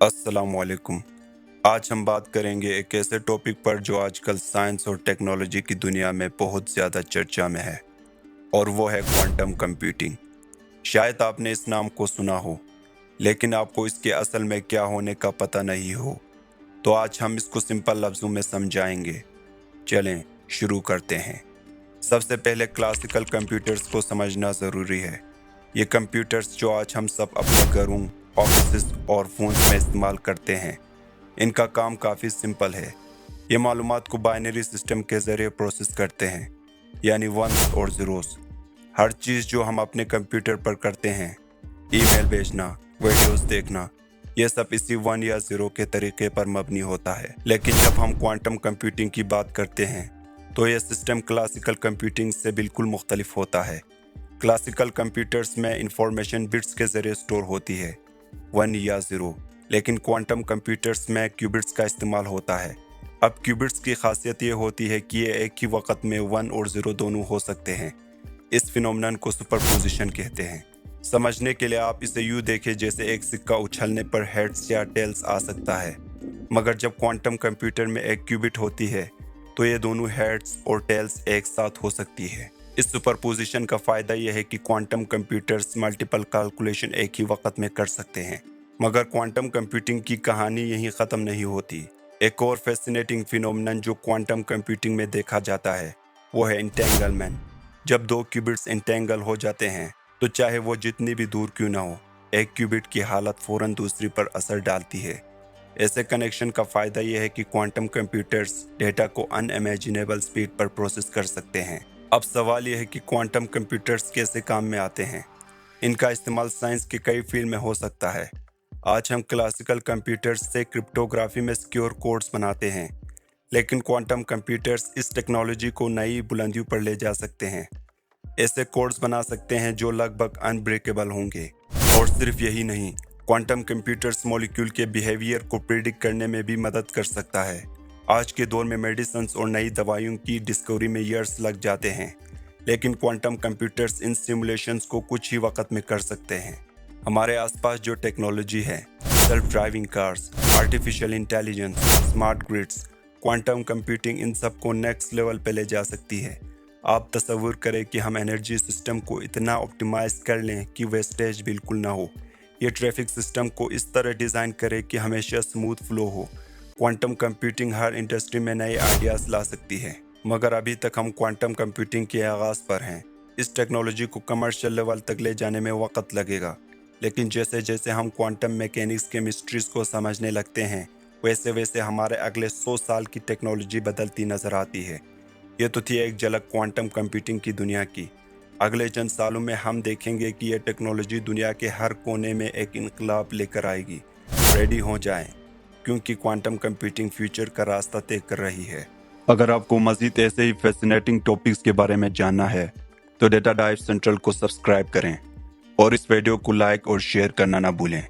अस्सलामुअलैकुम। आज हम बात करेंगे एक ऐसे टॉपिक पर जो आजकल साइंस और टेक्नोलॉजी की दुनिया में बहुत ज़्यादा चर्चा में है, और वो है क्वांटम कंप्यूटिंग। शायद आपने इस नाम को सुना हो, लेकिन आपको इसके असल में क्या होने का पता नहीं हो। तो आज हम इसको सिंपल लफ्ज़ों में समझाएंगे। चलें शुरू करते हैं। सबसे पहले क्लासिकल कंप्यूटर्स को समझना ज़रूरी है। ये कंप्यूटर्स जो आज हम सब अपने घरों, ऑफिस और फोन्स में इस्तेमाल करते हैं, इनका काम काफ़ी सिंपल है। ये मालूमात को बाइनरी सिस्टम के ज़रिए प्रोसेस करते हैं, यानी वंस और ज़ीरोस। हर चीज़ जो हम अपने कंप्यूटर पर करते हैं, ईमेल भेजना, वीडियोस देखना, ये सब इसी 1 या 0 के तरीके पर मबनी होता है। लेकिन जब हम क्वांटम कंप्यूटिंग की बात करते हैं, तो यह सिस्टम क्लासिकल कंप्यूटिंग से बिल्कुल मुख्तलिफ होता है। क्लासिकल कंप्यूटर्स में इंफॉर्मेशन बिट्स के ज़रिए स्टोर होती है, 1 या 0, लेकिन क्वांटम कंप्यूटर्स में क्यूबिट्स का इस्तेमाल होता है। अब क्यूबिट्स की खासियत ये होती है कि ये एक ही वक्त में 1 और 0 दोनों हो सकते हैं। इस फिनोमेनन को सुपरपोजिशन कहते हैं। समझने के लिए आप इसे यूँ देखें जैसे एक सिक्का उछलने पर हेड्स या टेल्स आ सकता है, मगर जब क्वांटम कंप्यूटर में एक क्यूबिट होती है तो ये दोनों हेड्स और टेल्स एक साथ हो सकती है। इस सुपरपोजिशन का फ़ायदा यह है कि क्वांटम कंप्यूटर्स मल्टीपल कैलकुलेशन एक ही वक्त में कर सकते हैं। मगर क्वांटम कंप्यूटिंग की कहानी यहीं ख़त्म नहीं होती। एक और फैसिनेटिंग फिनोमेनन जो क्वांटम कंप्यूटिंग में देखा जाता है, वो है इंटेंगलमेंट। जब दो क्यूबिट्स इंटेंगल हो जाते हैं, तो चाहे वो जितनी भी दूर क्यों ना हो, एक क्यूबिट की हालत फ़ौरन दूसरी पर असर डालती है। ऐसे कनेक्शन का फ़ायदा यह है कि क्वांटम कंप्यूटर्स डेटा को अनइमेजिनेबल स्पीड पर प्रोसेस कर सकते हैं। अब सवाल यह है कि क्वांटम कंप्यूटर्स कैसे काम में आते हैं। इनका इस्तेमाल साइंस के कई फील्ड में हो सकता है। आज हम क्लासिकल कंप्यूटर्स से क्रिप्टोग्राफी में सिक्योर कोड्स बनाते हैं, लेकिन क्वांटम कंप्यूटर्स इस टेक्नोलॉजी को नई बुलंदियों पर ले जा सकते हैं। ऐसे कोड्स बना सकते हैं जो लगभग अनब्रेकेबल होंगे। और सिर्फ यही नहीं, क्वांटम कंप्यूटर्स मॉलिक्यूल के बिहेवियर को प्रिडिक्ट करने में भी मदद कर सकता है। आज के दौर में मेडिसिन और नई दवाइयों की डिस्कवरी में ईयर्स लग जाते हैं, लेकिन क्वांटम कंप्यूटर्स इन सिमुलेशंस को कुछ ही वक्त में कर सकते हैं। हमारे आसपास जो टेक्नोलॉजी है, self driving cars, artificial intelligence, smart grids, quantum computing, इन सब को नेक्स्ट लेवल पे ले जा सकती है। आप तसव्वुर करें कि हम एनर्जी सिस्टम को इतना ऑप्टिमाइज कर लें कि वेस्टेज बिल्कुल ना हो। ये ट्रैफिक सिस्टम को इस तरह डिज़ाइन करें कि हमेशा स्मूथ फ्लो हो। क्वांटम कंप्यूटिंग हर इंडस्ट्री में नए आइडियाज़ ला सकती है, मगर अभी तक हम क्वांटम कंप्यूटिंग के आगाज़ पर हैं। इस टेक्नोलॉजी को कमर्शियल लेवल तक ले जाने में वक्त लगेगा, लेकिन जैसे जैसे हम क्वांटम मैकेनिक्स के मिस्ट्रीज़ को समझने लगते हैं, वैसे वैसे हमारे अगले 100 साल की टेक्नोलॉजी बदलती नज़र आती है। ये तो थी एक झलक क्वांटम कंप्यूटिंग की दुनिया की। अगले चंद सालों में हम देखेंगे कि यह टेक्नोलॉजी दुनिया के हर कोने में एक इनकलाब लेकर आएगी। रेडी हो जाएं, क्योंकि क्वांटम कंप्यूटिंग फ्यूचर का रास्ता तय कर रही है। अगर आपको मज़ीद ऐसे ही फैसिनेटिंग टॉपिक्स के बारे में जानना है, तो डेटा डाइव सेंट्रल को सब्सक्राइब करें और इस वीडियो को लाइक और शेयर करना ना भूलें।